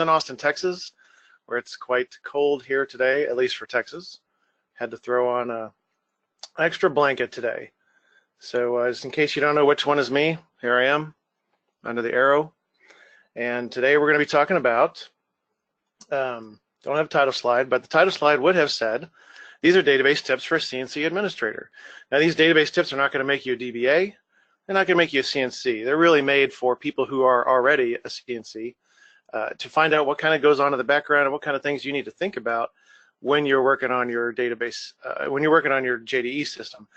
in Austin, Texas, where it's quite cold here today, at least for Texas. Had to throw on an extra blanket today. So just in case you don't know which one is me, here I am under the arrow. And today we're going to be talking about, don't have a title slide, but the title slide would have said, these are database tips for a CNC administrator. Now these database tips are not going to make you a DBA. They're not going to make you a CNC. They're really made for people who are already a CNC to find out what kind of goes on in the background and what kind of things you need to think about when you're working on your database, when you're working on your JDE system.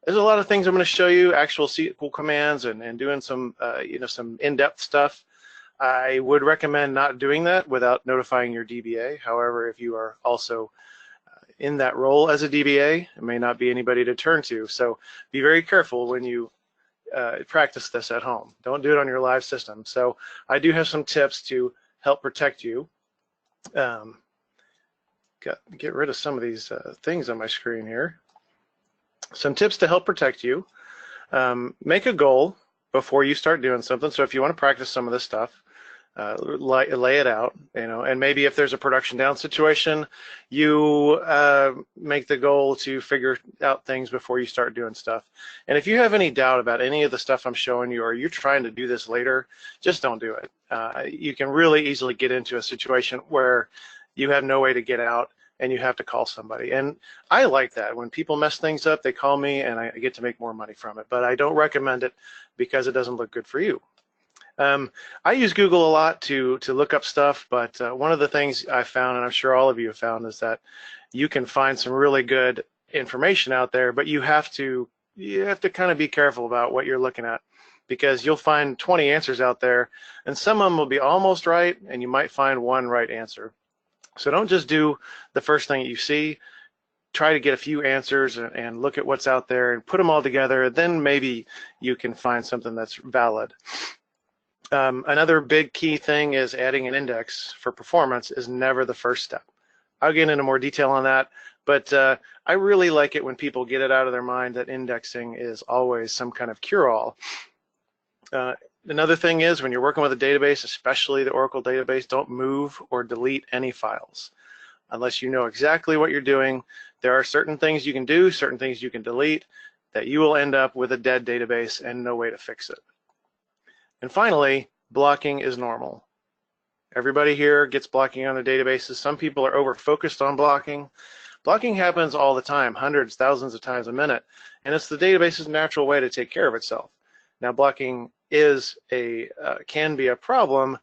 There's a lot of things I'm going to show you, actual SQL commands and doing some, some in-depth stuff. I would recommend not doing that without notifying your DBA. However, if you are also in that role as a DBA, it may not be anybody to turn to. So be very careful when you practice this at home. Don't do it on your live system. So I do have some tips to help protect you. Get rid of some of these things on my screen here. Some tips to help protect you. Make a goal before you start doing something. So if you want to practice some of this stuff, lay it out, and maybe if there's a production down situation, you make the goal to figure out things before you start doing stuff. And if you have any doubt about any of the stuff I'm showing you, or you're trying to do this later, just don't do it. You can really easily get into a situation where you have no way to get out and you have to call somebody. And I like that. When people mess things up, they call me and I get to make more money from it. But I don't recommend it because it doesn't look good for you. I use Google a lot to look up stuff, but one of the things I found, and I'm sure all of you have found, is that you can find some really good information out there, but you have to kind of be careful about what you're looking at, because you'll find 20 answers out there, and some of them will be almost right, and you might find one right answer. So don't just do the first thing that you see. Try to get a few answers and look at what's out there and put them all together. Then maybe you can find something that's valid. Another big key thing is adding an index for performance is never the first step. I'll get into more detail on that, but I really like it when people get it out of their mind that indexing is always some kind of cure-all. Another thing is when you're working with a database, especially the Oracle database, don't move or delete any files. Unless you know exactly what you're doing, there are certain things you can do, certain things you can delete, that you will end up with a dead database and no way to fix it. And finally, blocking is normal. Everybody here gets blocking on their databases. Some people are over-focused on blocking. Blocking happens all the time, hundreds, thousands of times a minute, and it's the database's natural way to take care of itself. Now, blocking can be a problem,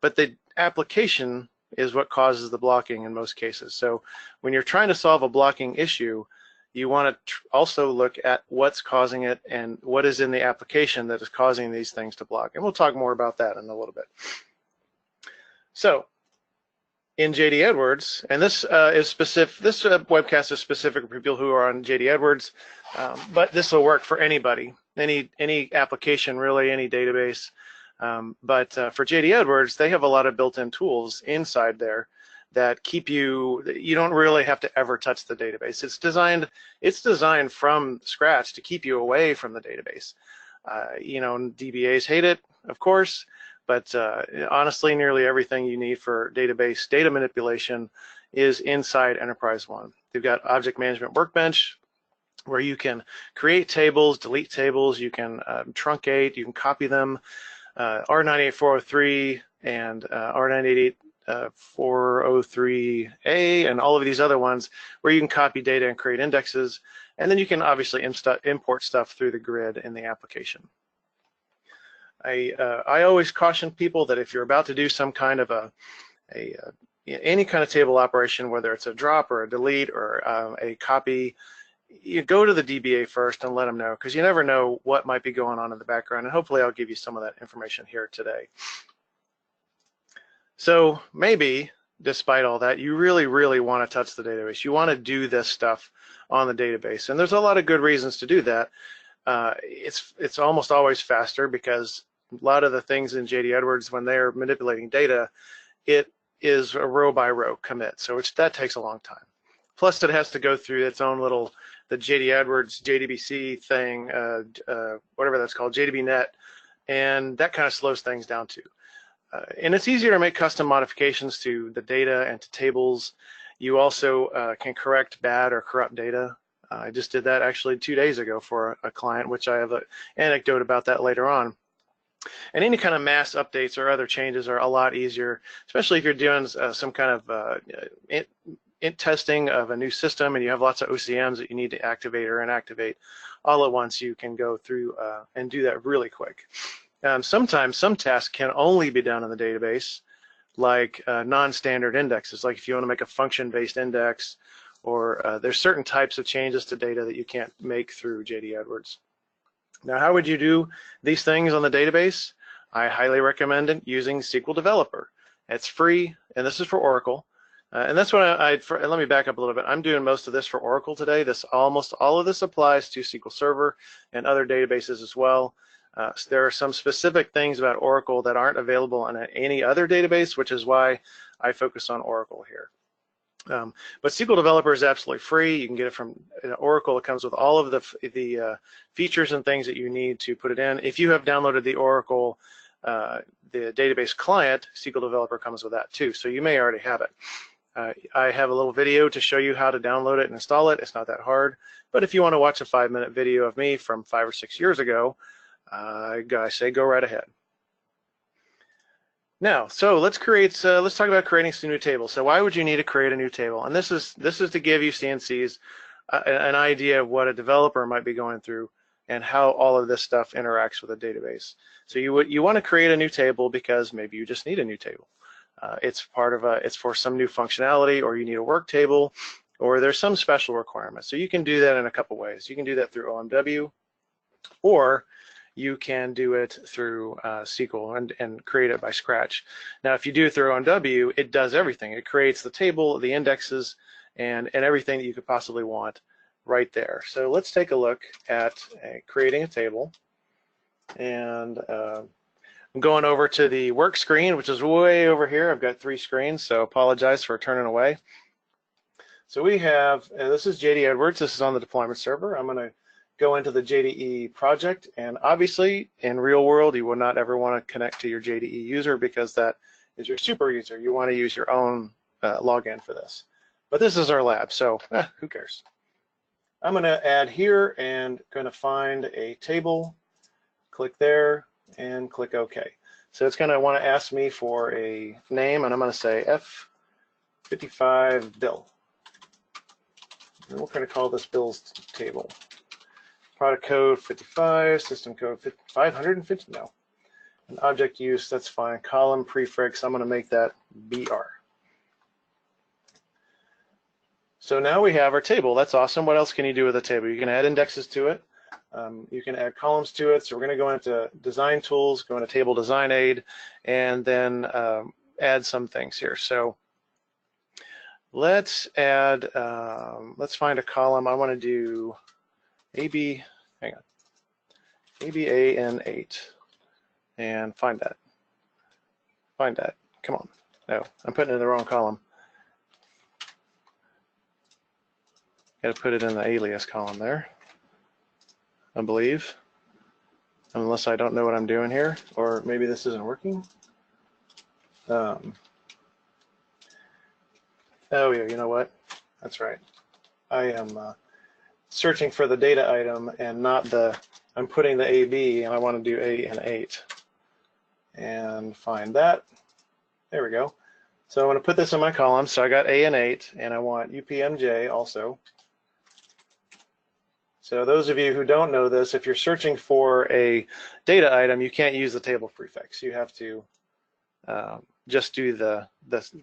but the application is what causes the blocking in most cases. So when you're trying to solve a blocking issue, you want to also look at what's causing it and what is in the application that is causing these things to block. And we'll talk more about that in a little bit. So in JD Edwards, and this is specific, this webcast is specific for people who are on JD Edwards, but this will work for anybody, any application really, any database. But for JD Edwards, they have a lot of built-in tools inside there that keep you don't really have to ever touch the database. It's designed from scratch to keep you away from the database. DBAs hate it, of course, but honestly, nearly everything you need for database data manipulation is inside Enterprise One. You've got Object Management Workbench, where you can create tables, delete tables, you can truncate, you can copy them, R98403 and R98403A and all of these other ones where you can copy data and create indexes, and then you can obviously import stuff through the grid in the application. I always caution people that if you're about to do some kind of any kind of table operation, whether it's a drop or a delete or a copy, you go to the DBA first and let them know, because you never know what might be going on in the background, and hopefully I'll give you some of that information here today. So maybe, despite all that, you really, really want to touch the database. You want to do this stuff on the database, and there's a lot of good reasons to do that. It's almost always faster because a lot of the things in JD Edwards, when they're manipulating data, it is a row by row commit, so that takes a long time. Plus, it has to go through its own little, the JD Edwards JDBC thing, whatever that's called, JDBnet, and that kind of slows things down too. And it's easier to make custom modifications to the data and to tables. You also can correct bad or corrupt data. I just did that actually 2 days ago for a client, which I have an anecdote about that later on. And any kind of mass updates or other changes are a lot easier, especially if you're doing some kind of testing of a new system and you have lots of OCMs that you need to activate or inactivate all at once. You can go through and do that really quick. Sometimes some tasks can only be done in the database, like non-standard indexes, like if you want to make a function-based index, or there's certain types of changes to data that you can't make through JD Edwards. Now, how would you do these things on the database? I highly recommend using SQL Developer. It's free, and this is for Oracle. And that's what let me back up a little bit. I'm doing most of this for Oracle today. Almost all of this applies to SQL Server and other databases as well. So there are some specific things about Oracle that aren't available on any other database, which is why I focus on Oracle here. But SQL Developer is absolutely free. You can get it from Oracle. It comes with all of the features and things that you need to put it in. If you have downloaded the Oracle, the database client, SQL Developer comes with that too. So you may already have it. I have a little video to show you how to download it and install it. It's not that hard. But if you want to watch a 5-minute video of me from 5 or 6 years ago, I say go right ahead. Now, so let's talk about creating some new tables. So why would you need to create a new table? And this is to give you CNCs an idea of what a developer might be going through and how all of this stuff interacts with a database. So you want to create a new table because maybe you just need a new table. It's for some new functionality, or you need a work table, or there's some special requirement. So you can do that in a couple ways. You can do that through OMW, or you can do it through SQL and create it by scratch. Now, if you do it through OMW, it does everything. It creates the table, the indexes, and everything that you could possibly want right there. So let's take a look at creating a table. And I'm going over to the work screen, which is way over here. I've got 3 screens, so apologize for turning away. So we have, this is JD Edwards. This is on the deployment server. I'm going to go into the JDE project, and obviously in real world you will not ever want to connect to your JDE user because that is your super user. You want to use your own login for this. But this is our lab, so who cares? I'm going to add here and going to find a table, click there, and click OK. So it's going to want to ask me for a name, and I'm going to say F55 Bill. And we're going to call this Bill's table. Product code 55, system code 550, no. And object use, that's fine. Column prefix, I'm going to make that BR. So now we have our table. That's awesome. What else can you do with a table? You can add indexes to it. You can add columns to it. So we're going to go into design tools, go into table design aid, and then add some things here. So let's add, let's find a column. I want to do AB, hang on, ABAN8, and find that. Come on. No, I'm putting it in the wrong column. Got to put it in the alias column there, I believe, unless I don't know what I'm doing here, or maybe this isn't working. Oh yeah, you know what? That's right. I am searching for the data item and not I'm putting the AB, and I want to do A and 8. And find that. There we go. So I'm going to put this in my column. So I got A and 8, and I want UPMJ also. So those of you who don't know this, if you're searching for a data item, you can't use the table prefix. You have to just do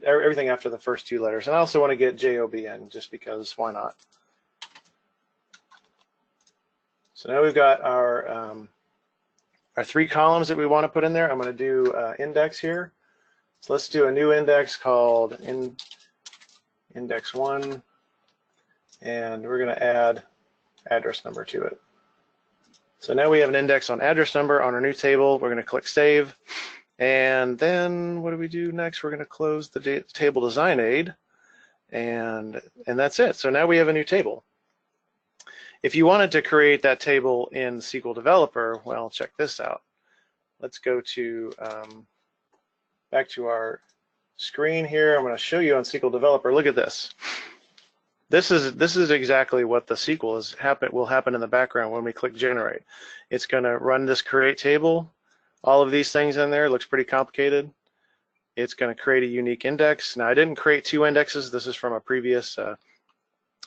everything after the first 2 letters. And I also want to get JOBN just because, why not? So now we've got our 3 columns that we want to put in there. I'm going to do index here. So let's do a new index called index 1, and we're going to add address number to it. So now we have an index on address number on our new table. We're going to click save, and then what do we do next? We're going to close the table design aid, and that's it. So now we have a new table. If you wanted to create that table in SQL Developer, well, check this out. Let's go to back to our screen here. I'm going to show you on SQL Developer. Look at this. This is exactly what the SQL will happen in the background when we click generate. It's going to run this create table, all of these things in there. It looks pretty complicated. It's going to create a unique index. Now I didn't create 2 indexes. This is from a previous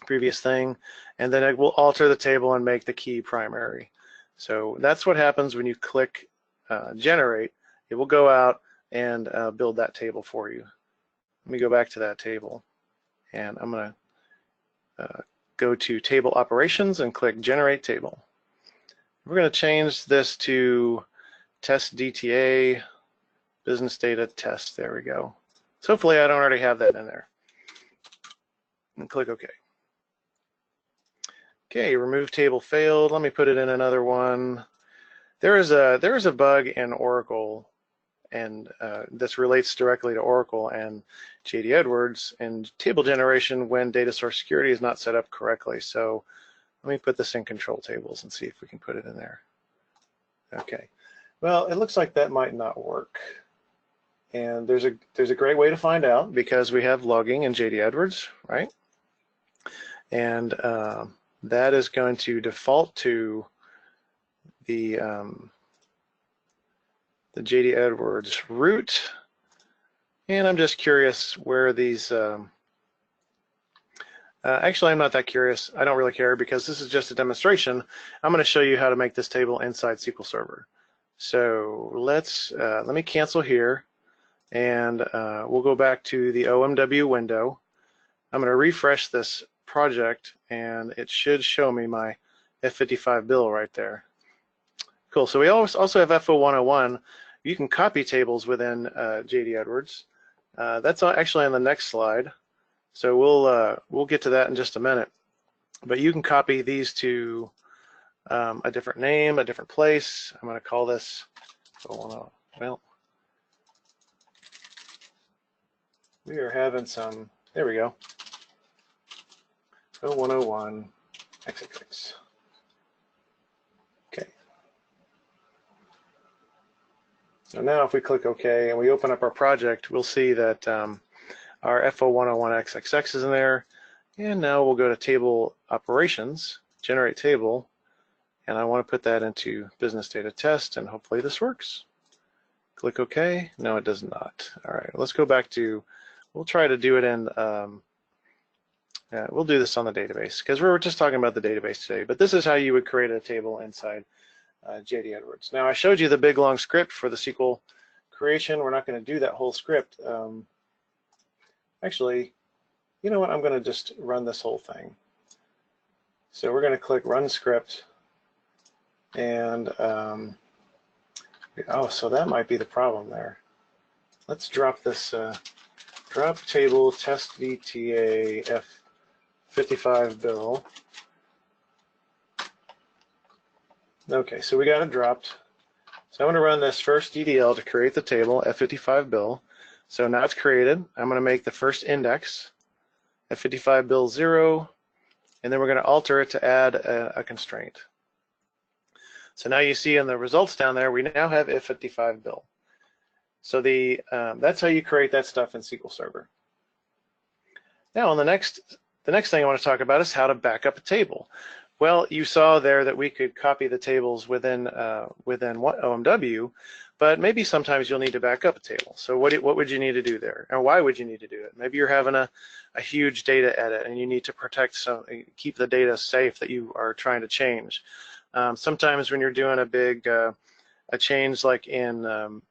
thing, and then it will alter the table and make the key primary. So that's what happens when you click generate. It will go out and build that table for you. Let me go back to that table, and I'm going to go to table operations and click generate table. We're going to change this to test DTA business data test. There we go. So hopefully I don't already have that in there. And click OK. Okay, remove table failed. Let me put it in another one. There is a bug in Oracle, and this relates directly to Oracle and JD Edwards and table generation when data source security is not set up correctly. So let me put this in control tables and see if we can put it in there. Okay, well, it looks like that might not work. And there's a great way to find out, because we have logging in JD Edwards, right? And that is going to default to the JD Edwards root. And I'm just curious where these, actually I'm not that curious. I don't really care, because this is just a demonstration. I'm going to show you how to make this table inside SQL Server. So let me cancel here, and we'll go back to the OMW window. I'm going to refresh this project, and it should show me my F55 bill right there. Cool. So we also have FO101. You can copy tables within JD Edwards. That's actually on the next slide. So we'll get to that in just a minute. But you can copy these to a different name, a different place. I'm going to call this FO101. Well, we are having some. There we go. FO101 XXX. Okay. So now if we click OK and we open up our project, we'll see that our FO101 XXX is in there. And now we'll go to table operations, generate table, and I want to put that into business data test, and hopefully this works. Click OK. No, it does not. All right, let's go back to, we'll try to do it in, we'll do this on the database, because we were just talking about the database today, but this is how you would create a table inside JD Edwards. Now I showed you the big long script for the SQL creation. We're not going to do that whole script. Actually, you know what? I'm going to just run this whole thing. So we're going to click Run Script, and oh, so that might be the problem there. Let's drop this. Drop table test VTA F55 bill. Okay, so we got it dropped. So I'm going to run this first DDL to create the table F55 bill. So now it's created. I'm going to make the first index F55 bill 0, and then we're going to alter it to add a constraint. So now you see in the results down there, we now have F55 bill. So that's how you create that stuff in SQL Server. Now, on the next thing I want to talk about is how to back up a table. Well, you saw there that we could copy the tables within OMW, but maybe sometimes you'll need to back up a table. So what would you need to do there, and why would you need to do it? Maybe you're having a huge data edit, and you need to keep the data safe that you are trying to change. Sometimes when you're doing a big a change like in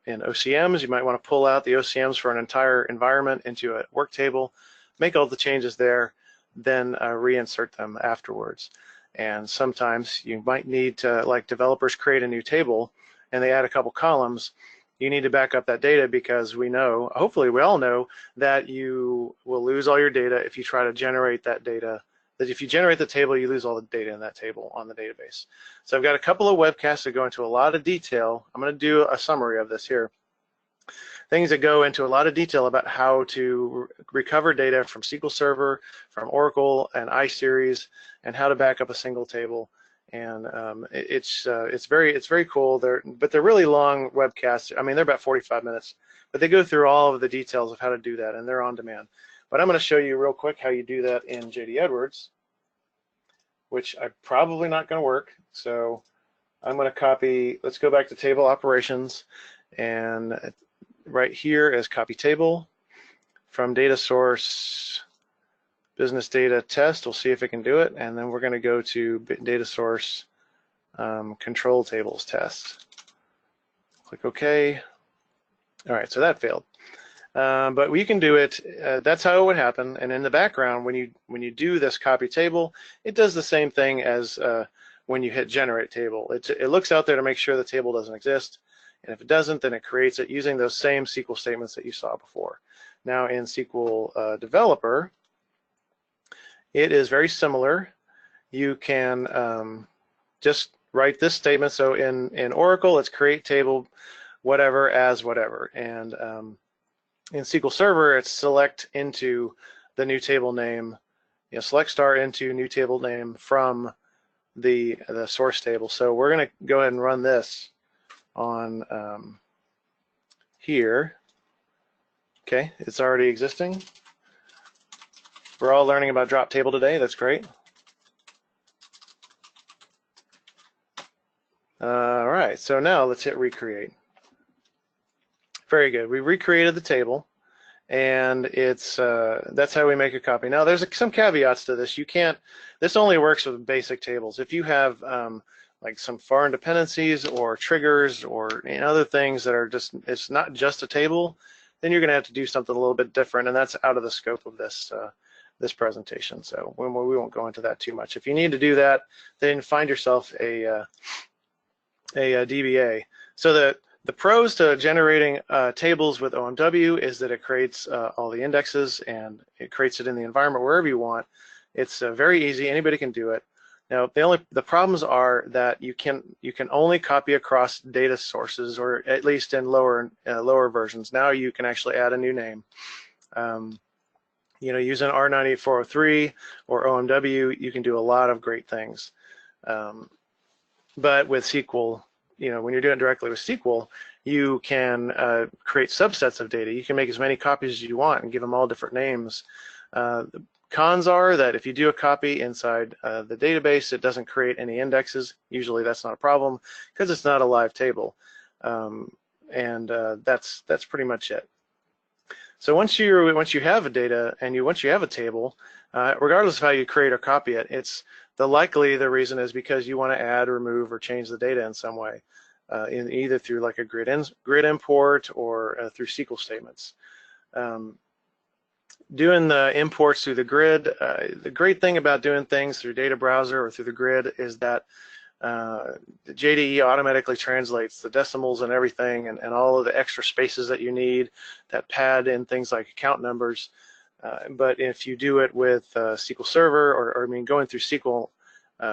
OCMs, you might want to pull out the OCMs for an entire environment into a work table, make all the changes there, then reinsert them afterwards. And sometimes you might need to, like developers create a new table and they add a couple columns, you need to back up that data, because we know, hopefully we all know, that you will lose all your data if you try to generate that data. That if you generate the table, you lose all the data in that table on the database. So I've got a couple of webcasts that go into a lot of detail. I'm going to do a summary of this here. Things that go into a lot of detail about how to recover data from SQL Server, from Oracle and iSeries, and how to back up a single table. And it's very cool. But they're really long webcasts. I mean, they're about 45 minutes, but they go through all of the details of how to do that, and they're on demand. But I'm going to show you real quick how you do that in JD Edwards, which I'm probably not going to work. So I'm going to copy, let's go back to table operations, and right here is copy table from data source business data test. We'll see if it can do it, and then we're going to go to data source control tables test. Click OK. All right, so that failed. But we can do it. That's how it would happen. And in the background, when you do this copy table, it does the same thing as when you hit generate table. It looks out there to make sure the table doesn't exist, and if it doesn't, then it creates it using those same SQL statements that you saw before. Now in SQL Developer, it is very similar. You can just write this statement. So in Oracle, it's create table whatever as whatever, and in SQL Server, it's select into the new table name, select star into new table name from the source table. So we're going to go ahead and run this on here. Okay, it's already existing. We're all learning about drop table today. That's great. All right, so now let's hit recreate. Very good. We recreated the table, and it's that's how we make a copy. Now there's some caveats to this. You can't. This only works with basic tables. If you have like some foreign dependencies or triggers or other things that are just, it's not just a table, then you're going to have to do something a little bit different, and that's out of the scope of this this presentation. So we won't go into that too much. If you need to do that, then find yourself a DBA. So the pros to generating tables with OMW is that it creates all the indexes, and it creates it in the environment wherever you want. It's very easy. Anybody can do it. Now the problems are that you can only copy across data sources, or at least in lower versions. Now you can actually add a new name. Using R98403 or OMW, you can do a lot of great things. But with SQL, when you're doing it directly with SQL, you can create subsets of data. You can make as many copies as you want and give them all different names. The cons are that if you do a copy inside the database, it doesn't create any indexes. Usually that's not a problem because it's not a live table. That's pretty much it. So once you have a data and once you have a table, regardless of how you create or copy it, the reason is because you want to add, remove, or change the data in some way, either through like a grid import or through SQL statements. Doing the imports through the grid, the great thing about doing things through data browser or through the grid is that the JDE automatically translates the decimals and everything, and all of the extra spaces that you need that pad in things like account numbers. But if you do it with SQL Server, or going through SQL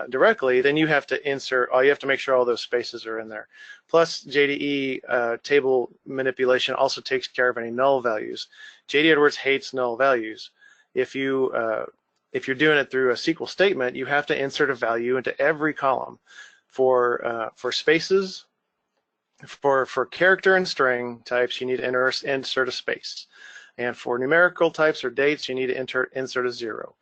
directly, then you have to insert, you have to make sure all those spaces are in there. Plus, JDE table manipulation also takes care of any null values. JD Edwards hates null values. If you're doing it through a SQL statement, you have to insert a value into every column. For spaces, for character and string types, you need to insert a space. And for numerical types or dates, you need to insert a 0.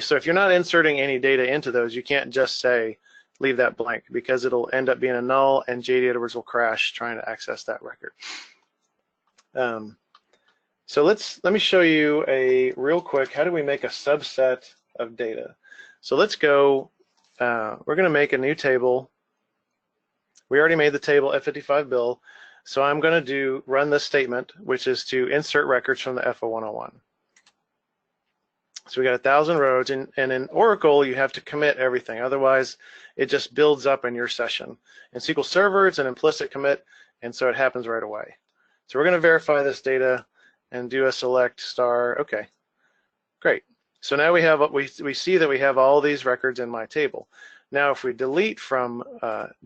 So if you're not inserting any data into those, you can't just say, leave that blank, because it'll end up being a null and JD Edwards will crash trying to access that record. So let me show you real quick, how do we make a subset of data? So let's go, we're going to make a new table. We already made the table F55 bill, so I'm going to run this statement, which is to insert records from the FO101. So we got 1,000 rows, and in Oracle, you have to commit everything. Otherwise, it just builds up in your session. In SQL Server, it's an implicit commit, and so it happens right away. So we're going to verify this data and do a select star. Okay, great. So now we see that we have all these records in my table. Now, if we delete from,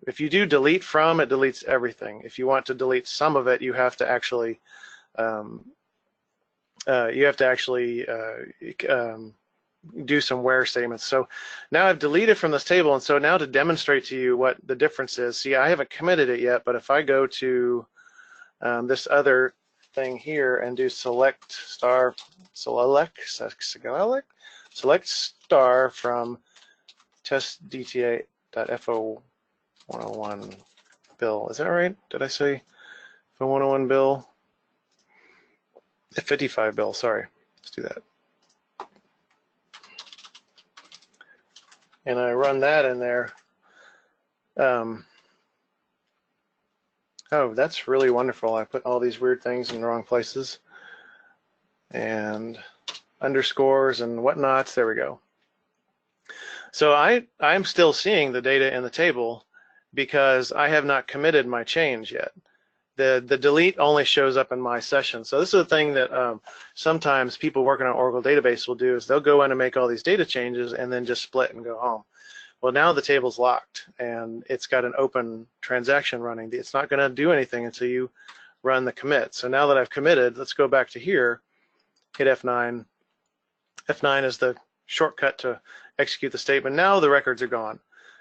if you do delete from, it deletes everything. If you want to delete some of it, you have to actually do some where statements. So now I've deleted from this table, and so now to demonstrate to you what the difference is, see, I haven't committed it yet, but if I go to this other thing here and do select star from testdta.fo101 bill. Is that right? Did I say FO101 bill? 55 bill, sorry. Let's do that. And I run that in there. Oh, that's really wonderful. I put all these weird things in the wrong places. And underscores and whatnots, there we go. So I'm still seeing the data in the table because I have not committed my change yet. The delete only shows up in my session. So this is a thing that sometimes people working on Oracle database will do, is they'll go in and make all these data changes and then just split and go home. Well, now the table's locked and it's got an open transaction running. It's not going to do anything until you run the commit. So now that I've committed, let's go back to here, hit F9. F9 is the shortcut to execute the statement. Now the records are gone,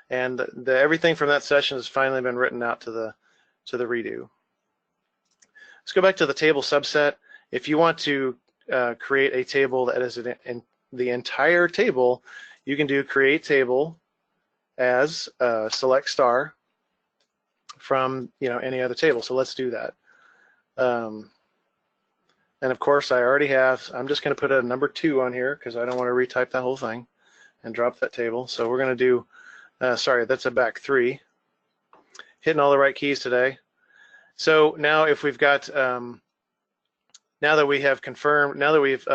and everything from that session has finally been written out to the redo. Let's go back to the table subset. If you want to create a table that is in the entire table, you can do create table as select star from any other table. So let's do that. And of course, I already have. I'm just going to put a number 2 on here because I don't want to retype that whole thing and drop that table. So we're going to do. Sorry, that's a back 3. Hitting all the right keys today. So now if we've got, now that we have confirmed, now that we've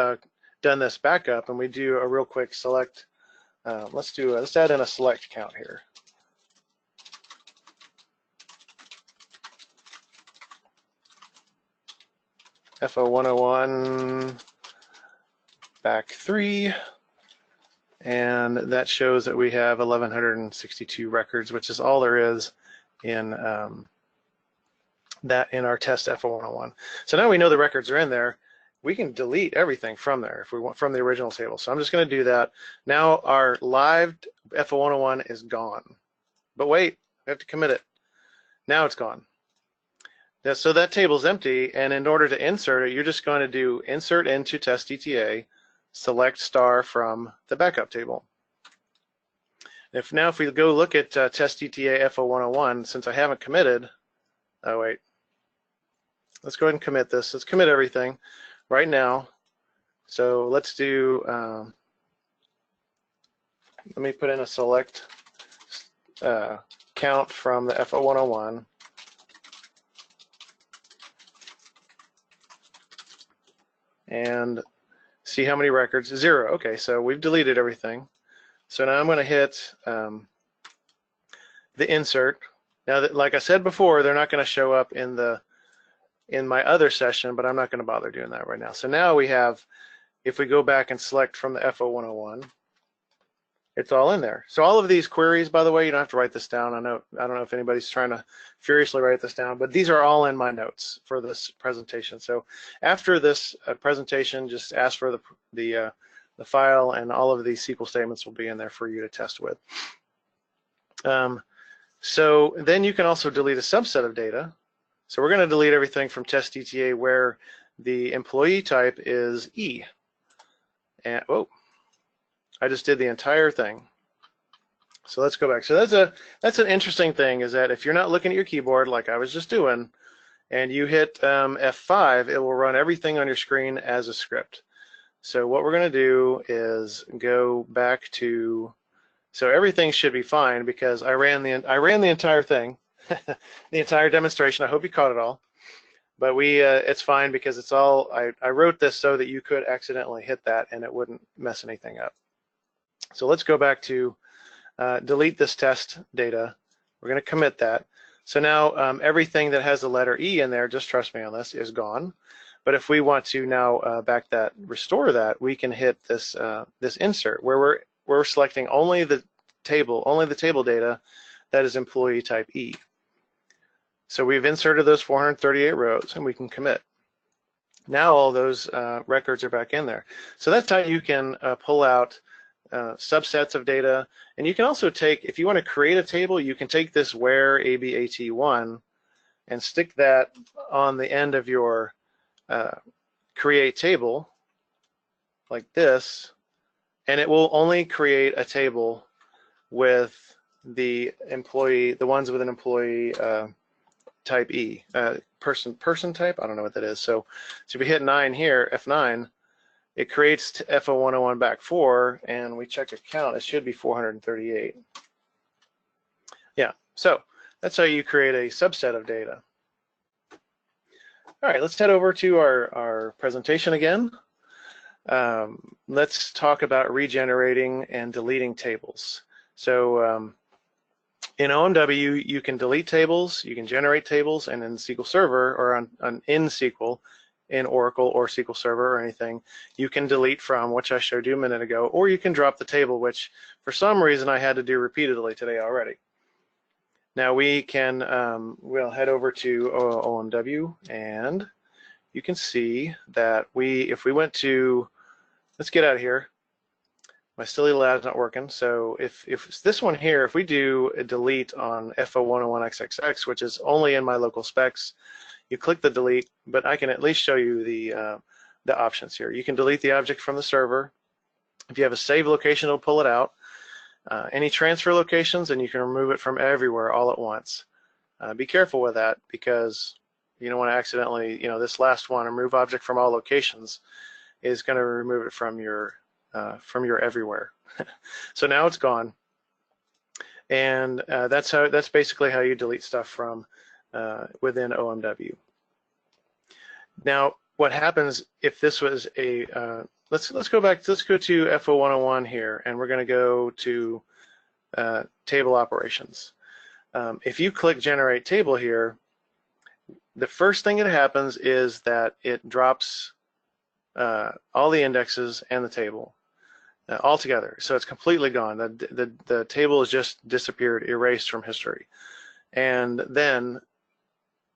done this backup, and we do a real quick select, let's add in a select count here. FO101 back 3, and that shows that we have 1,162 records, which is all there is in in our test FO101. So now we know the records are in there. We can delete everything from there if we want, from the original table. So I'm just going to do that. Now our live FO101 is gone. But wait, we have to commit it. Now it's gone. So that table's empty, and in order to insert it, you're just going to do insert into test DTA, select star from the backup table. If we go look at test DTA FO101, since I haven't committed, oh wait, let's go ahead and commit this. Let's commit everything right now. So let's do, let me put in a select count from the FO101. And see how many records. 0. Okay, so we've deleted everything. So now I'm going to hit the insert. Now, that, like I said before, they're not going to show up in my other session, but I'm not going to bother doing that right now. So now we have, if we go back and select from the FO101, it's all in there. So all of these queries, by the way, you don't have to write this down. I don't know if anybody's trying to furiously write this down, but these are all in my notes for this presentation. So after this presentation, just ask for the file, and all of these SQL statements will be in there for you to test with. So then you can also delete a subset of data. So we're going to delete everything from test DTA where the employee type is E. And oh, I just did the entire thing. So let's go back. So that's an interesting thing, is that if you're not looking at your keyboard like I was just doing, and you hit F5, it will run everything on your screen as a script. So what we're going to do is go back to, so everything should be fine because I ran the entire thing, the entire demonstration. I hope you caught it all. But it's fine because it's all, I wrote this so that you could accidentally hit that and it wouldn't mess anything up. So let's go back to delete this test data. We're going to commit that. So now everything that has the letter E in there, just trust me on this, is gone. But if we want to now restore that, we can hit this this insert where we're selecting only the table data that is employee type E. So we've inserted those 438 rows, and we can commit. Now all those records are back in there. So that's how you can pull out subsets of data. And you can also take, if you want to create a table, you can take this where ABAT1 and stick that on the end of your create table like this, and it will only create a table with the ones with an employee type E, person type. I don't know what that is. So if we hit 9 here, F9, it creates F0101 back 4, and we check a count. It should be 438. Yeah, so that's how you create a subset of data. All right, let's head over to our presentation again. Let's talk about regenerating and deleting tables. So in OMW, you can delete tables, you can generate tables, and in SQL Server or in SQL, in Oracle or SQL Server or anything, you can delete from, which I showed you a minute ago, or you can drop the table, which for some reason I had to do repeatedly today already. Now we can, we'll head over to OMW, and you can see that if we went to, let's get out of here. My silly lab's not working. So if it's this one here, if we do a delete on F0101XXX, which is only in my local specs, you click the delete, but I can at least show you the options here. You can delete the object from the server. If you have a save location, it'll pull it out. Any transfer locations, and you can remove it from everywhere all at once. Be careful with that, because you don't want to accidentally, this last one, remove object from all locations, is going to remove it from your everywhere. So now it's gone, and that's basically how you delete stuff from within OMW. Now, what happens if this was a let's go back. Let's go to F0101 here, and we're going to go to table operations. If you click generate table here, the first thing that happens is that it drops all the indexes and the table all together. So it's completely gone. The table has just disappeared, erased from history. And then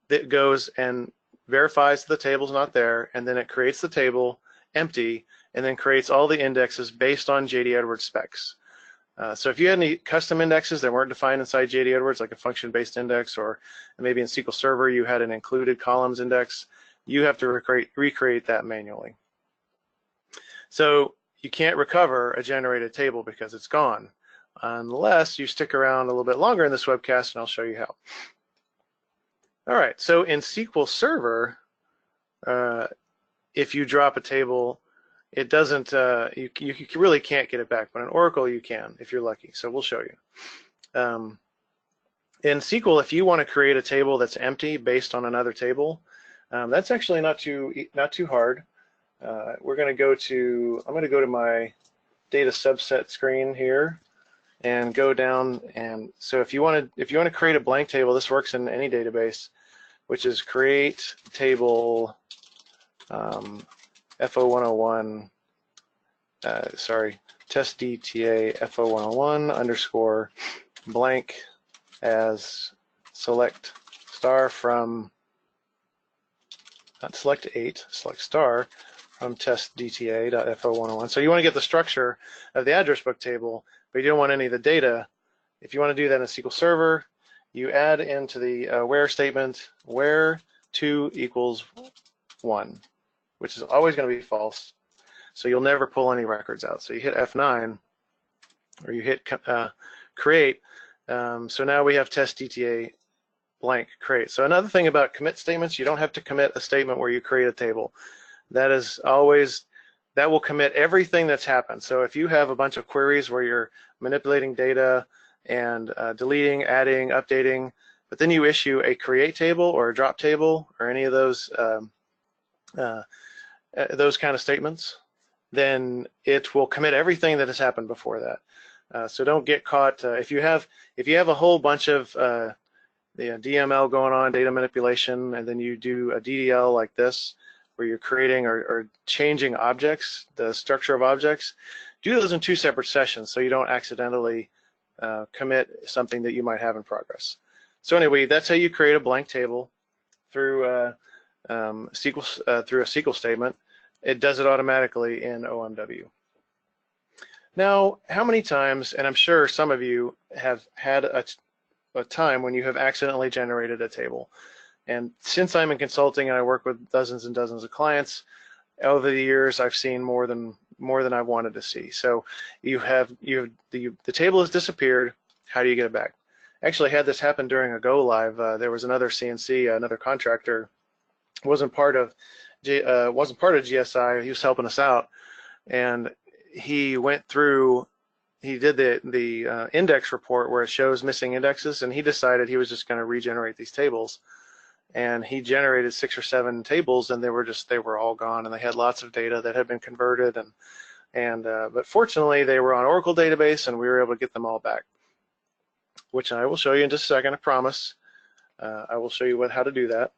it goes and verifies the table's not there, and then it creates the table empty, and then creates all the indexes based on JD Edwards specs. So if you had any custom indexes that weren't defined inside JD Edwards, like a function-based index, or maybe in SQL Server you had an included columns index, you have to recreate that manually. So you can't recover a generated table because it's gone, unless you stick around a little bit longer in this webcast, and I'll show you how. All right, so in SQL Server, if you drop a table, it doesn't, you really can't get it back, but in Oracle you can if you're lucky, so we'll show you. In SQL, if you want to create a table that's empty based on another table, that's actually not too hard. We're going to go to, I'm going to go to my data subset screen here and go down, and so if you want to create a blank table, this works in any database, which is create table F0101, test DTA F0101 underscore blank as select star from, not select 8, select star from test DTA.F0101. So you want to get the structure of the address book table, but you don't want any of the data. If you want to do that in SQL Server, you add into the where statement where 2 equals 1, which is always going to be false. So you'll never pull any records out. So you hit F9, or you hit create. So now we have test DTA blank create. So another thing about commit statements, you don't have to commit a statement where you create a table. That will commit everything that's happened. So if you have a bunch of queries where you're manipulating data and deleting, adding, updating, but then you issue a create table or a drop table or any of those kind of statements, then it will commit everything that has happened before that. So don't get caught. If you have a whole bunch of DML going on, data manipulation, and then you do a DDL like this, where you're creating or changing objects, the structure of objects, do those in 2 separate sessions so you don't accidentally commit something that you might have in progress. So anyway, that's how you create a blank table through a SQL statement. It does it automatically in OMW. Now, how many times, and I'm sure some of you have had a time when you have accidentally generated a table, And since I'm in consulting and I work with dozens and dozens of clients, over the years I've seen more than I wanted to see. So the table has disappeared. How do you get it back? Actually, I had this happen during a go live. There was another CNC, another contractor, wasn't part of GSI. He was helping us out, and he went through. He did the index report where it shows missing indexes, and he decided he was just going to regenerate these tables. And he generated 6 or 7 tables, and they were all gone, and they had lots of data that had been converted, but fortunately they were on Oracle database, and we were able to get them all back, which I will show you in just a second. I promise. I will show you how to do that.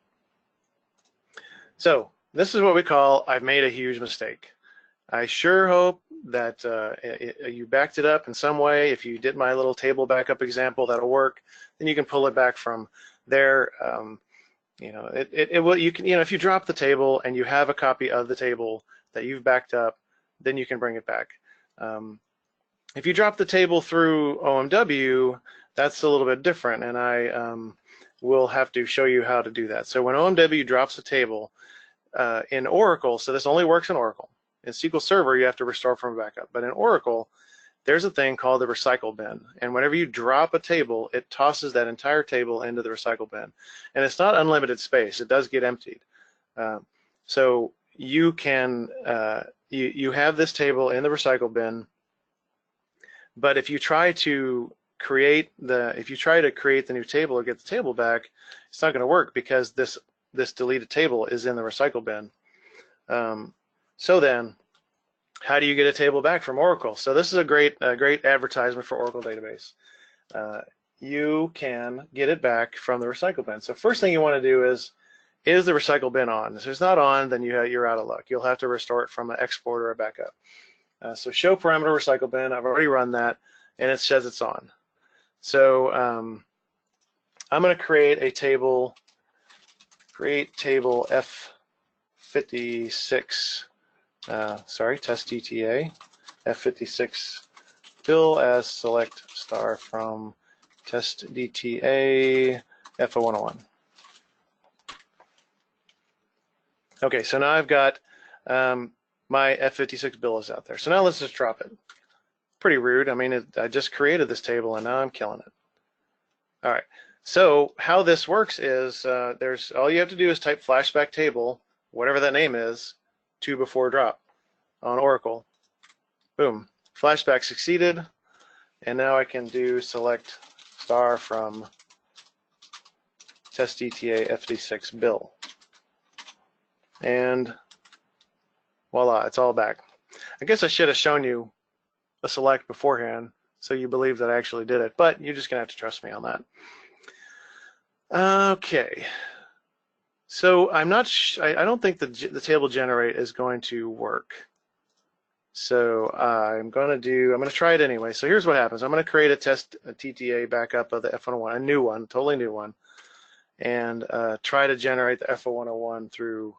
So this is what we call I've made a huge mistake. I sure hope that you backed it up in some way. If you did my little table backup example, that'll work. Then you can pull it back from there. If you drop the table and you have a copy of the table that you've backed up, then you can bring it back. If you drop the table through OMW, that's a little bit different, and I will have to show you how to do that. So when OMW drops a table in Oracle, so this only works in Oracle. In SQL Server, you have to restore from a backup, but in Oracle, there's a thing called the recycle bin, and whenever you drop a table, it tosses that entire table into the recycle bin, and it's not unlimited space. It does get emptied. So you can you have this table in the recycle bin, but if you try to create the new table or get the table back, it's not going to work because this deleted table is in the recycle bin. So then, how do you get a table back from Oracle? So this is a great advertisement for Oracle database. You can get it back from the recycle bin. So first thing you want to do is the recycle bin on? If it's not on, then you're out of luck. You'll have to restore it from an export or a backup. So show parameter recycle bin. I've already run that, and it says it's on. So I'm going to create a table. Create table F56. Test DTA, F56, bill as select star from test DTA F0101. Okay, so now I've got my F56 bill is out there. So now let's just drop it. Pretty rude. I mean, I just created this table and now I'm killing it. All right, so how this works is all you have to do is type flashback table, whatever that name is, to before drop on Oracle. Boom, flashback succeeded, and now I can do select star from test DTA F56 bill, and voila, it's all back. I guess I should have shown you a select beforehand so you believe that I actually did it, but you're just gonna have to trust me on that. Okay. So I don't think the table generate is going to work. So I'm going to try it anyway. So here's what happens. I'm going to create a TTA backup of the F101, a new one, totally new one, and try to generate the F101 through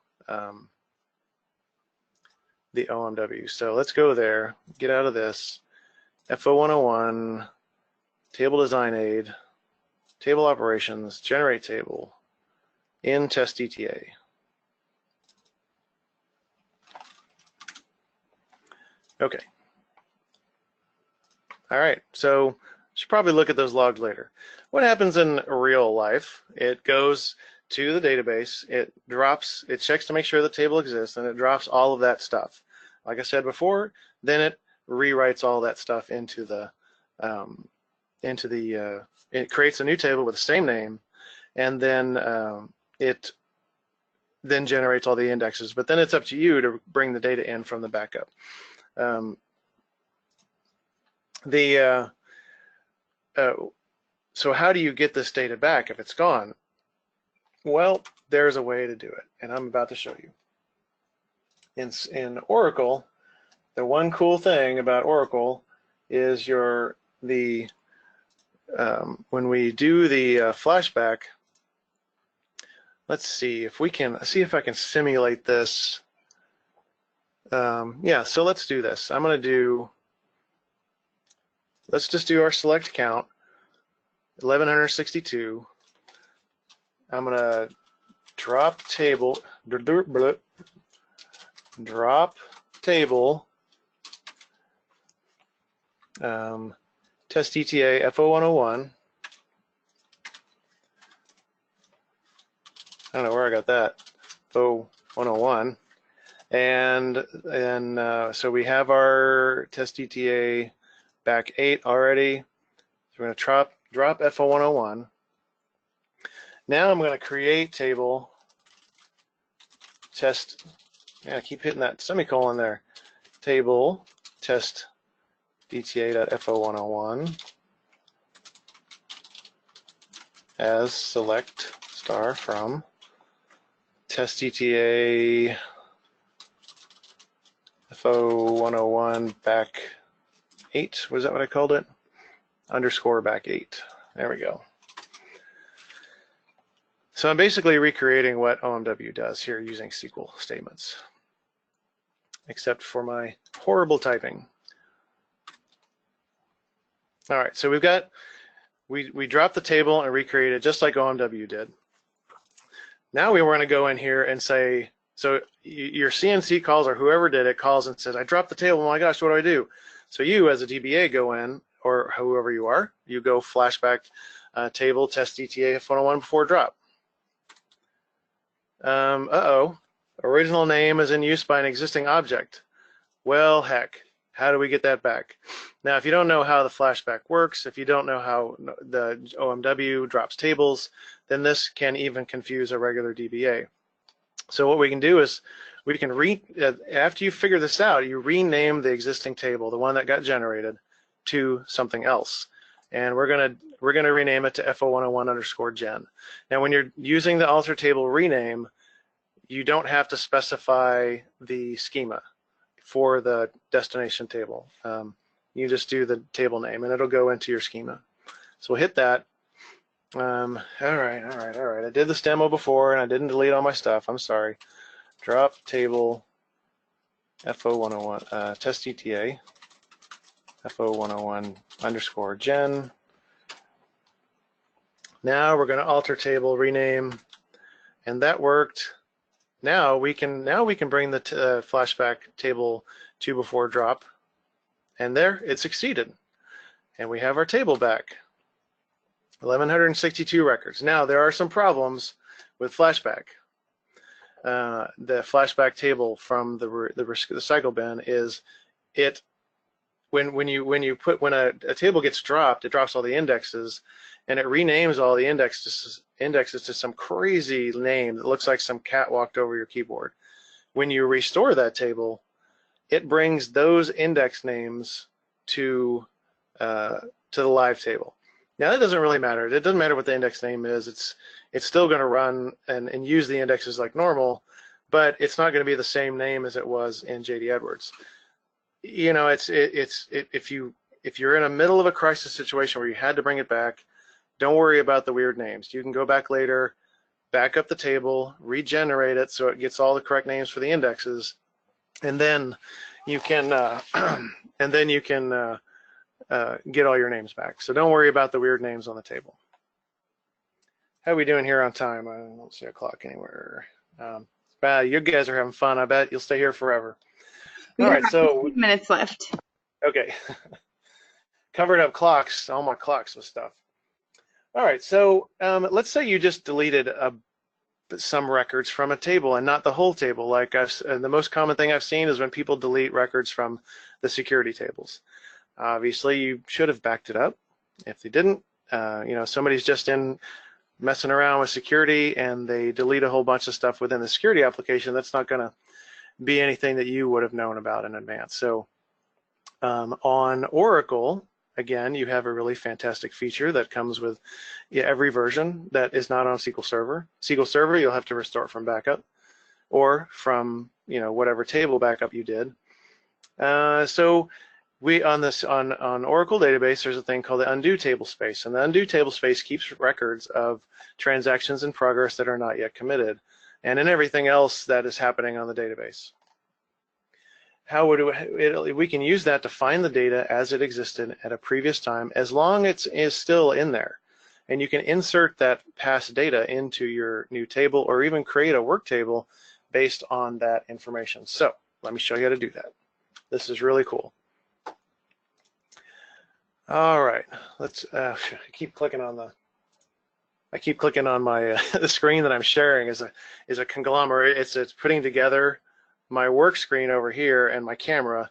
the OMW. So let's go there, get out of this, F101, table design aid, table operations, generate table, in test DTA. Okay. All right, so should probably look at those logs later. What happens in real life? It goes to the database, it checks to make sure the table exists, and it drops all of that stuff. Like I said before, then it rewrites all that stuff into it creates a new table with the same name, and then it then generates all the indexes, but then it's up to you to bring the data in from the backup. So how do you get this data back if it's gone? Well, there's a way to do it, and I'm about to show you. In Oracle, the one cool thing about Oracle is when we do the flashback. Let's see if I can simulate this. Yeah, so let's do this. Let's just do our select count, 1162. I'm gonna drop table, drop table, test ETA F0101. I don't know where I got that. 0101. And so we have our test ETA back 8 already. So we're going to drop F0101. Now I'm going to create table test. Yeah, I keep hitting that semicolon there. Table test ETA.F0101 as select star from test ETA F0101 back 8. Was that what I called it? Underscore back 8. There we go. So I'm basically recreating what OMW does here using SQL statements, except for my horrible typing. All right, so we dropped the table and recreated it just like OMW did. Now we want to go in here and say, so your CNC calls or whoever did it calls and says, I dropped the table, oh my gosh, what do I do? So you as a DBA go in, or whoever you are, you go flashback table test ETA F101 before drop. Original name is in use by an existing object. Well, heck, how do we get that back? Now, if you don't know how the flashback works, if you don't know how the OMW drops tables, then this can even confuse a regular DBA. So what we can do is we can after you figure this out, you rename the existing table, the one that got generated, to something else. And we're gonna rename it to F0101_gen. Now, when you're using the alter table rename, you don't have to specify the schema for the destination table. You just do the table name, and it'll go into your schema. So we'll hit that. All right. I did this demo before, and I didn't delete all my stuff. I'm sorry. Drop table F0101 test ETA F0101_gen. Now we're going to alter table rename, and that worked. Now we can bring the flashback table to before drop, and there it succeeded, and we have our table back. 1162 records. Now there are some problems with flashback. The flashback table from the cycle bin is when a table gets dropped, it drops all the indexes, and it renames all the indexes to some crazy name that looks like some cat walked over your keyboard. When you restore that table, it brings those index names to the live table. Now that doesn't really matter. It doesn't matter what the index name is. It's still going to run and use the indexes like normal, but it's not going to be the same name as it was in JD Edwards. You know, if you're in the middle of a crisis situation where you had to bring it back, don't worry about the weird names. You can go back later, back up the table, regenerate it so it gets all the correct names for the indexes, and then you can get all your names back. So don't worry about the weird names on the table. How are we doing here on time? I don't see a clock anywhere. You guys are having fun. I bet you'll stay here forever. We all have right, so 15 minutes left. Okay. Covered up clocks, all my clocks with stuff. All right, so let's say you just deleted some records from a table and not the whole table. Like the most common thing I've seen is when people delete records from the security tables. Obviously, you should have backed it up. If they didn't, somebody's just in messing around with security and they delete a whole bunch of stuff within the security application, that's not going to be anything that you would have known about in advance. So on Oracle, again, you have a really fantastic feature that comes with every version that is not on SQL Server. SQL Server, you'll have to restore from backup or from whatever table backup you did. So we on Oracle database, there's a thing called the undo tablespace, and the undo tablespace keeps records of transactions in progress that are not yet committed, and in everything else that is happening on the database. How would we can use that to find the data as it existed at a previous time, as long as it is still in there. and you can insert that past data into your new table or even create a work table based on that information. So let me show you how to do that. This is really cool. All right, let's. I keep clicking on my the screen that I'm sharing is a conglomerate. It's putting together my work screen over here and my camera,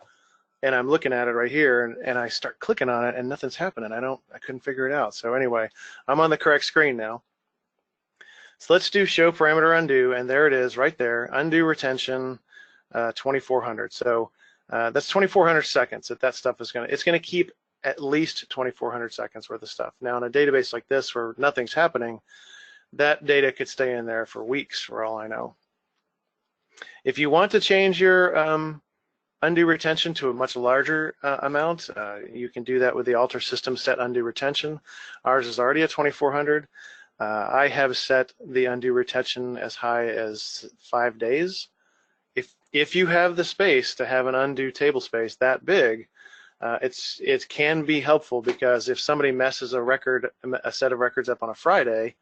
and I'm looking at it right here, and I start clicking on it and nothing's happening. I couldn't figure it out. So anyway, I'm on the correct screen now. So let's do show parameter undo, and there it is right there. Undo retention 2400. So that's 2400 seconds that stuff is it's gonna keep at least 2400 seconds worth of stuff. Now in a database like this where nothing's happening, that data could stay in there for weeks for all I know. If you want to change your undo retention to a much larger amount, you can do that with the alter system set undo retention. Ours is already at 2400. I have set the undo retention as high as 5 days. If you have the space to have an undo table space that big, it can be helpful, because if somebody messes a set of records up on a Friday,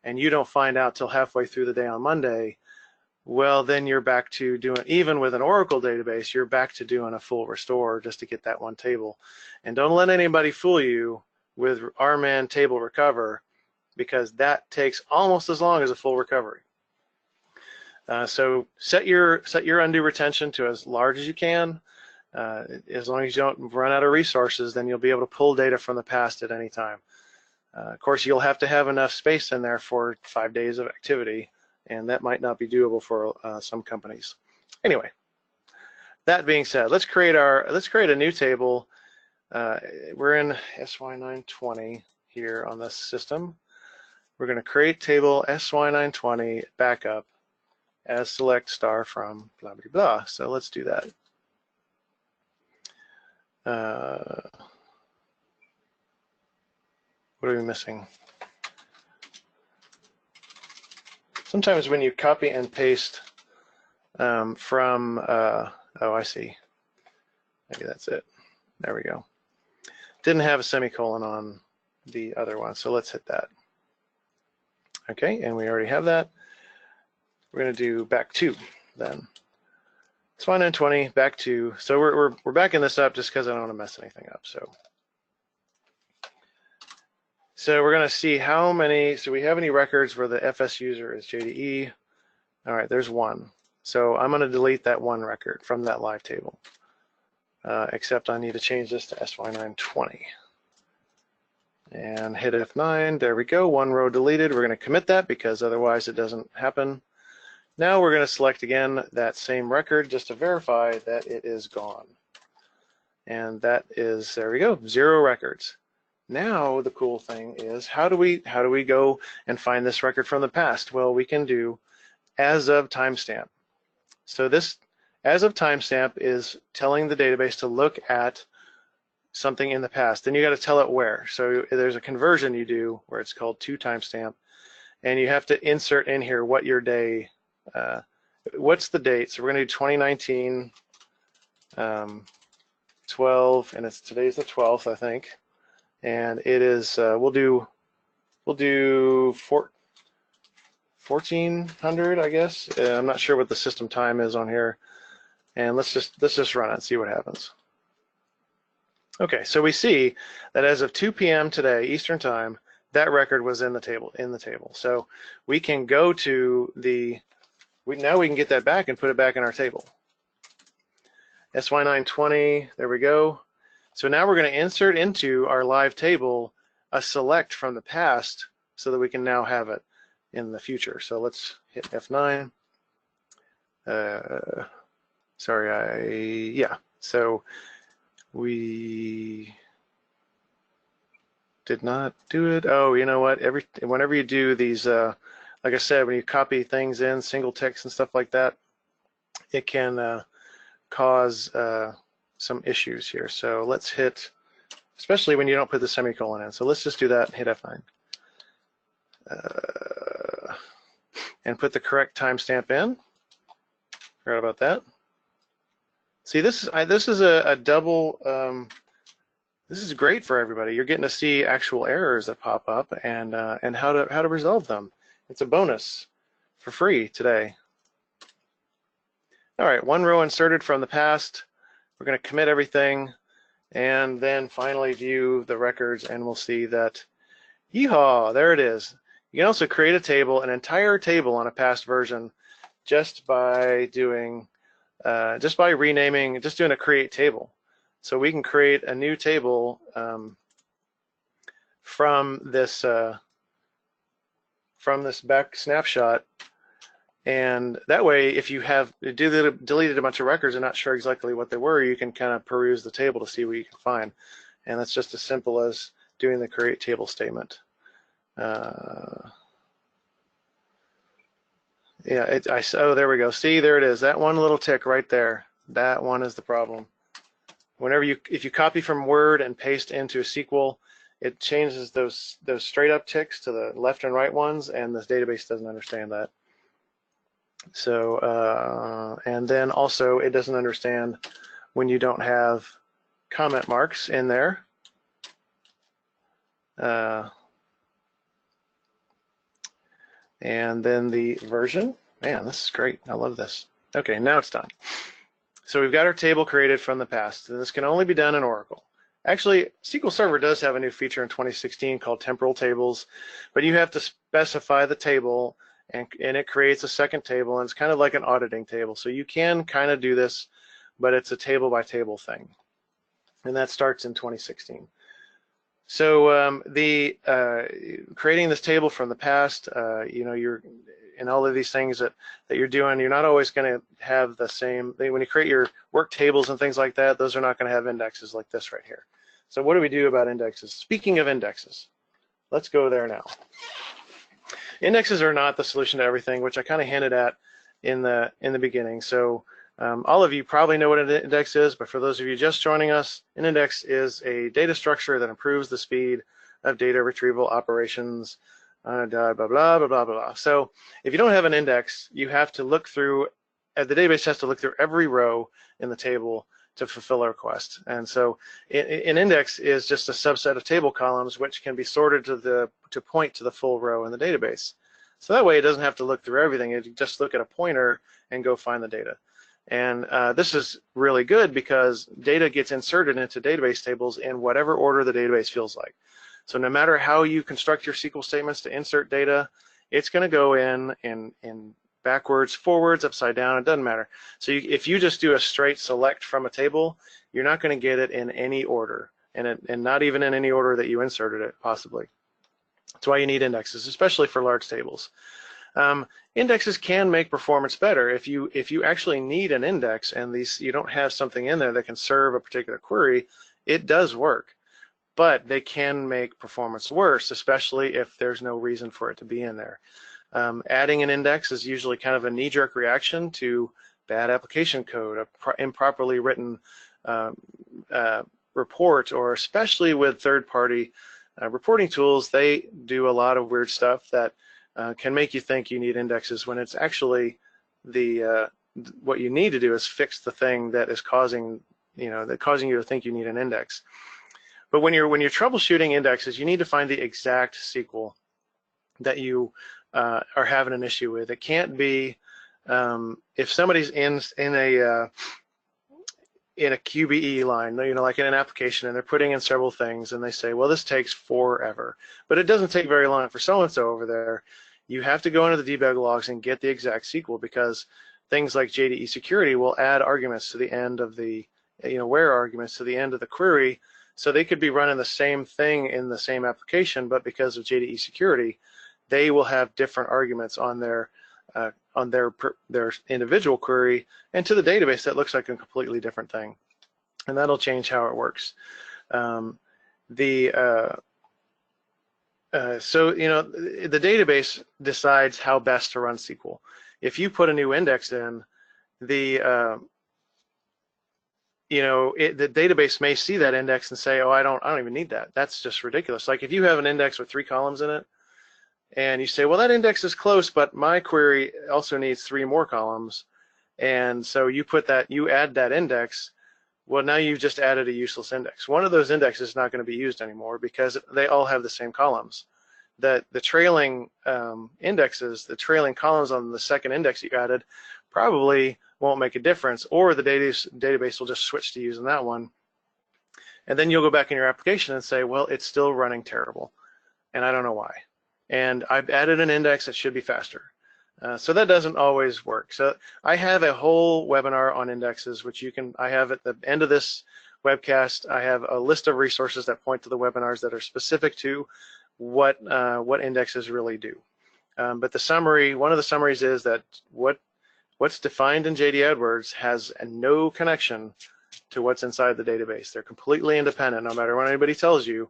and you don't find out till halfway through the day on Monday, well, then you're back to doing, even with an Oracle database, you're back to doing a full restore just to get that one table. And don't let anybody fool you with RMAN table recover, because that takes almost as long as a full recovery. So set your undo retention to as large as you can. As long as you don't run out of resources, then you'll be able to pull data from the past at any time. Of course, you'll have to have enough space in there for 5 days of activity, and that might not be doable for some companies. Anyway, that being said, let's create a new table. We're in SY920 here on this system. We're going to create table SY920 backup as select star from blah blah blah. So let's do that. What are we missing? Sometimes when you copy and paste from, oh, I see. Maybe that's it. There we go. Didn't have a semicolon on the other one, so let's hit that. Okay, and we already have that. We're going to do back 2 then. SY920 back 2. So we're backing this up just because I don't want to mess anything up. So we're going to see how many. So we have any records where the FS user is JDE. All right, there's 1. So I'm going to delete that 1 record from that live table. Except I need to change this to SY920. And hit F9. There we go. 1 row deleted. We're going to commit that because otherwise it doesn't happen. Now we're going to select again that same record just to verify that it is gone. And that is, there we go, 0 records. Now the cool thing is, how do we go and find this record from the past? Well, we can do as of timestamp. So this as of timestamp is telling the database to look at something in the past. Then you got to tell it where. So there's a conversion you do where it's called to timestamp, and you have to insert in here what your day. What's the date? So we're going to do 2019 12, and today's the 12th, I think, and it is we'll do 1400, I guess. I'm not sure what the system time is on here, and let's just run it and see what happens. Okay, so we see that as of 2 p.m. today Eastern time, that record was in the table. So we can go to the now we can get that back and put it back in our table. SY920, there we go. So now we're going to insert into our live table a select from the past so that we can now have it in the future. So let's hit F9. Yeah. So we did not do it. Oh, you know what? Whenever you do these, like I said, when you copy things in, single text and stuff like that, it can cause some issues here. So let's hit, especially when you don't put the semicolon in. So let's just do that and hit F9. And put the correct timestamp in. Forgot about that. See, this is a double This is great for everybody. You're getting to see actual errors that pop up and how to resolve them. It's a bonus for free today. All right, one row inserted from the past. We're going to commit everything and then finally view the records, and we'll see that, yeehaw, there it is. You can also create a table, an entire table on a past version, just by doing, renaming, just doing a create table. So we can create a new table from this back snapshot, and that way, if you have deleted a bunch of records and not sure exactly what they were, you can kind of peruse the table to see what you can find. And that's just as simple as doing the create table statement. Oh, there we go. See, there it is. That one little tick right there. That one is the problem. If you copy from Word and paste into a SQL, it changes those straight up ticks to the left and right ones, and this database doesn't understand that. So, and then also it doesn't understand when you don't have comment marks in there. And then the version, man, this is great. I love this. Okay, now it's done. So we've got our table created from the past, and this can only be done in Oracle. Actually, SQL Server does have a new feature in 2016 called temporal tables, but you have to specify the table, and it creates a second table, and it's kind of like an auditing table. So you can kind of do this, but it's a table by table thing, and that starts in 2016. So creating this table from the past, you're in all of these things that you're doing, you're not always going to have the same. When you create your work tables and things like that, those are not going to have indexes like this right here. So what do we do about indexes? Speaking of indexes, let's go there now. Indexes are not the solution to everything, which I kind of hinted at in the beginning. So all of you probably know what an index is, but for those of you just joining us, an index is a data structure that improves the speed of data retrieval operations, blah, blah, blah, blah, blah, blah. So if you don't have an index, you have to look through, the database has to look through every row in the table to fulfill a request. And so an index is just a subset of table columns which can be sorted to point to the full row in the database. So that way it doesn't have to look through everything. It just look at a pointer and go find the data. And this is really good because data gets inserted into database tables in whatever order the database feels like. So no matter how you construct your SQL statements to insert data, it's going to go in backwards, forwards, upside down, it doesn't matter. So if you just do a straight select from a table, you're not going to get it in any order, and not even in any order that you inserted it, possibly. That's why you need indexes, especially for large tables. Indexes can make performance better. If you actually need an index and you don't have something in there that can serve a particular query, it does work. But they can make performance worse, especially if there's no reason for it to be in there. Adding an index is usually kind of a knee-jerk reaction to bad application code, improperly written report, or especially with third-party reporting tools, they do a lot of weird stuff that can make you think you need indexes when it's actually what you need to do is fix the thing that is causing you to think you need an index. But when you're troubleshooting indexes, you need to find the exact SQL that you are having an issue with. It can't be if somebody's in a QBE line, like in an application, and they're putting in several things, and they say, well, this takes forever, but it doesn't take very long for so-and-so over there. You have to go into the debug logs and get the exact SQL, because things like JDE security will add arguments to the end of the, where arguments to the end of the query, so they could be running the same thing in the same application, but because of JDE security, they will have different arguments on their individual query, and to the database that looks like a completely different thing, and that'll change how it works. So the database decides how best to run SQL. If you put a new index in, the database may see that index and say, oh, I don't even need that. That's just ridiculous. Like if you have an index with 3 columns in it, and you say, well, that index is close, but my query also needs 3 more columns, and so you add that index, Well, now you've just added a useless index. One of those indexes is not going to be used anymore because they all have the same columns. That the trailing indexes, the trailing columns on the second index you added probably won't make a difference, or the database will just switch to using that one. And then you'll go back in your application and say, well, it's still running terrible, and I don't know why. And I've added an index that should be faster. So that doesn't always work. So I have a whole webinar on indexes, which I have at the end of this webcast. I have a list of resources that point to the webinars that are specific to what indexes really do. But the summary, one of the summaries is that what's defined in JD Edwards has no connection to what's inside the database. They're completely independent, no matter what anybody tells you.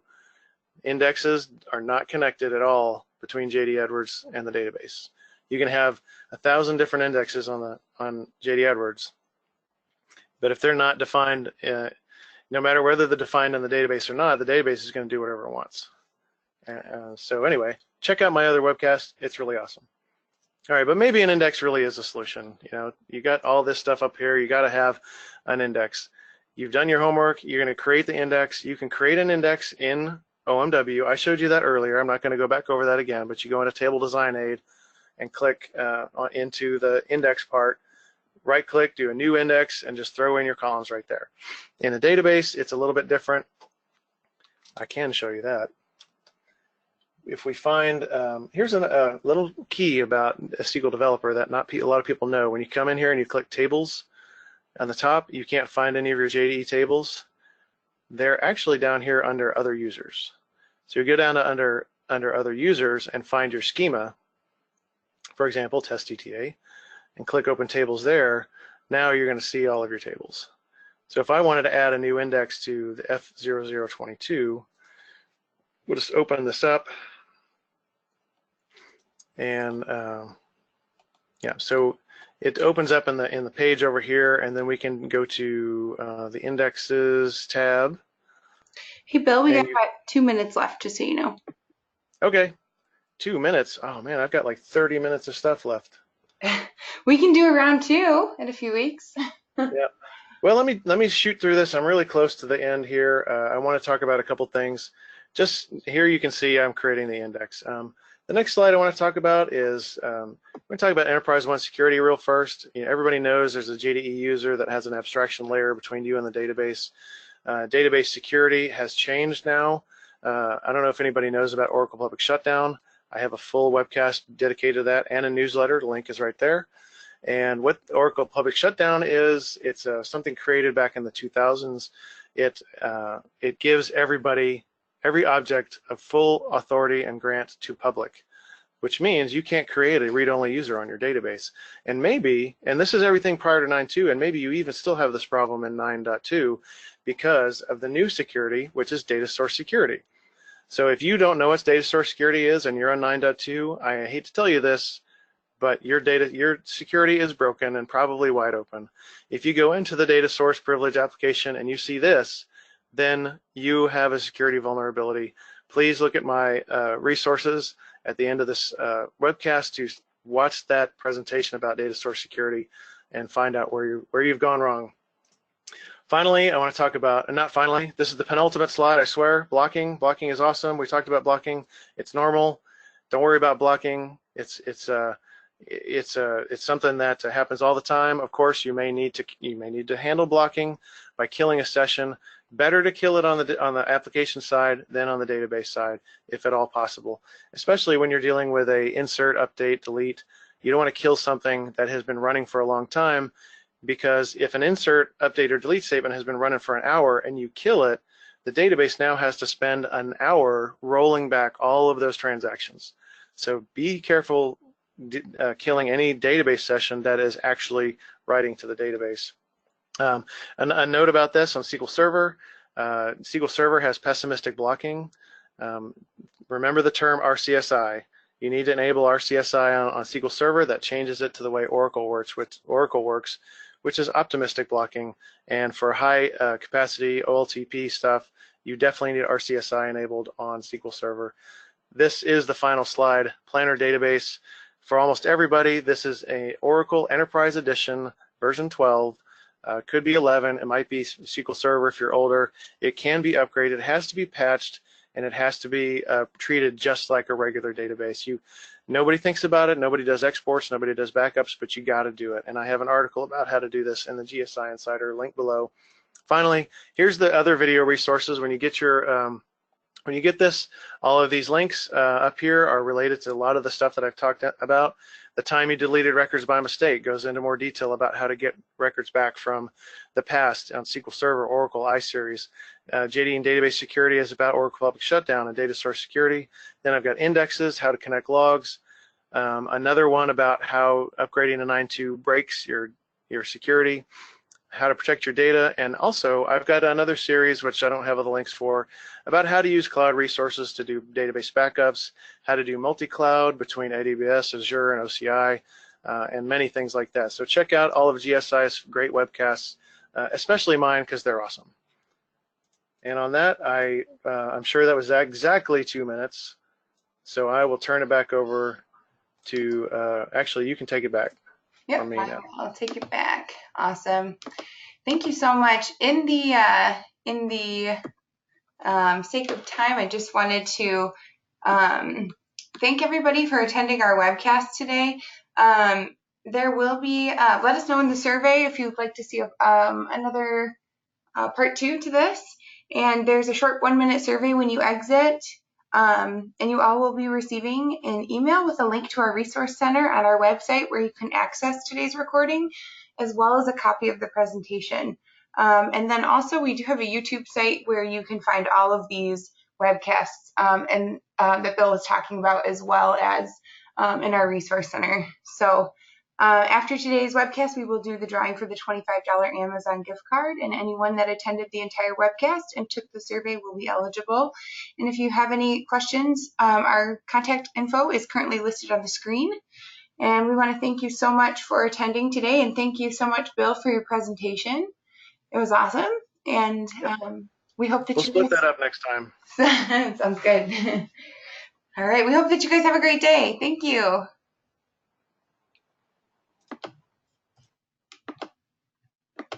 Indexes are not connected at all between JD Edwards and the database. You can have 1,000 different indexes on JD Edwards, but if they're not defined, no matter whether they're defined in the database or not, the database is going to do whatever it wants. So anyway, check out my other webcast. It's really awesome. All right, but maybe an index really is a solution. You know, you got all this stuff up here. You got to have an index. You've done your homework. You're going to create the index. You can create an index in OMW. I showed you that earlier. I'm not going to go back over that again, but you go into Table Design Aid and click into the index part, right-click, do a new index, and just throw in your columns right there. In a database, it's a little bit different. I can show you that. If we find, here's a little key about a SQL developer that not a lot of people know. When you come in here and you click Tables on the top, you can't find any of your JDE tables. They're actually down here under Other Users. So you go down to under Other Users and find your schema, for example, test ETA, and click Open Tables there. Now you're going to see all of your tables. So if I wanted to add a new index to the F0022, we'll just open this up. And yeah, so it opens up in the page over here, and then we can go to the Indexes tab. Hey, Bill, we got about 2 minutes left, just so you know. Okay. 2 minutes. Oh man, I've got like 30 minutes of stuff left. We can do a round 2 in a few weeks. Yeah. Well, let me shoot through this. I'm really close to the end here. I want to talk about a couple things. Just here you can see I'm creating the index. The next slide I want to talk about is we're going to talk about Enterprise One security real first. You know, everybody knows there's a JDE user that has an abstraction layer between you and the database. Database security has changed now. I don't know if anybody knows about Oracle Public Shutdown. I have a full webcast dedicated to that and a newsletter. The link is right there. And what Oracle Public Shutdown is, it's something created back in the 2000s. It gives every object a full authority and grant to public, which means you can't create a read-only user on your database. And maybe, and this is everything prior to 9.2, and maybe you even still have this problem in 9.2 because of the new security, which is data source security. So if you don't know what data source security is and you're on 9.2, I hate to tell you this, but your security is broken and probably wide open. If you go into the data source privilege application and you see this, then you have a security vulnerability. Please look at my resources at the end of this webcast to watch that presentation about data source security and find out where you've gone wrong. Finally, I want to talk about, and not finally, this is the penultimate slide, I swear, blocking. Blocking is awesome. We talked about blocking. It's normal. Don't worry about blocking. It's something that happens all the time. Of course, you may need to handle blocking by killing a session. Better to kill it on the application side than on the database side, if at all possible. Especially when you're dealing with a insert, update, delete. You don't want to kill something that has been running for a long time, because if an insert, update, or delete statement has been running for an hour and you kill it, the database now has to spend an hour rolling back all of those transactions. So be careful killing any database session that is actually writing to the database. A note about this on SQL Server. SQL Server has pessimistic blocking. Remember the term RCSI. You need to enable RCSI on SQL Server. That changes it to the way Oracle works, which is optimistic blocking. And for high capacity OLTP stuff, you definitely need RCSI enabled on SQL Server. This is the final slide. Planner database. For almost everybody, this is a Oracle Enterprise Edition version 12. Could be 11. It might be SQL Server if you're older. It can be upgraded. It has to be patched, and it has to be treated just like a regular database. Nobody thinks about it. Nobody does exports. Nobody does backups, but you got to do it. And I have an article about how to do this in the GSI Insider, link below. Finally, here's the other video resources. When you get this, all of these links up here are related to a lot of the stuff that I've talked about. The time you deleted records by mistake goes into more detail about how to get records back from the past on SQL Server, Oracle, iSeries. JD and database security is about Oracle Public Shutdown and data source security. Then I've got indexes, how to connect logs. Another one about how upgrading to 9.2 breaks your security, how to protect your data, and also I've got another series which I don't have all the links for about how to use cloud resources to do database backups, how to do multi-cloud between AWS, Azure, and OCI, and many things like that. So check out all of GSI's great webcasts, especially mine because they're awesome. And on that, I'm sure that was exactly 2 minutes, so I will turn it back over to, actually, you can take it back. Yep, I'll take it back. Awesome. Thank you so much. In the sake of time, I just wanted to thank everybody for attending our webcast today. There will be, let us know in the survey if you'd like to see another part 2 to this. And there's a short 1-minute survey when you exit. And you all will be receiving an email with a link to our resource center on our website where you can access today's recording, as well as a copy of the presentation. And then also we do have a YouTube site where you can find all of these webcasts that Bill was talking about, as well as in our resource center. So after today's webcast, we will do the drawing for the $25 Amazon gift card, and anyone that attended the entire webcast and took the survey will be eligible. And if you have any questions, our contact info is currently listed on the screen. And we want to thank you so much for attending today, and thank you so much, Bill, for your presentation. It was awesome, and we hope that we'll split that up next time. Sounds good. All right, we hope that you guys have a great day. Thank you.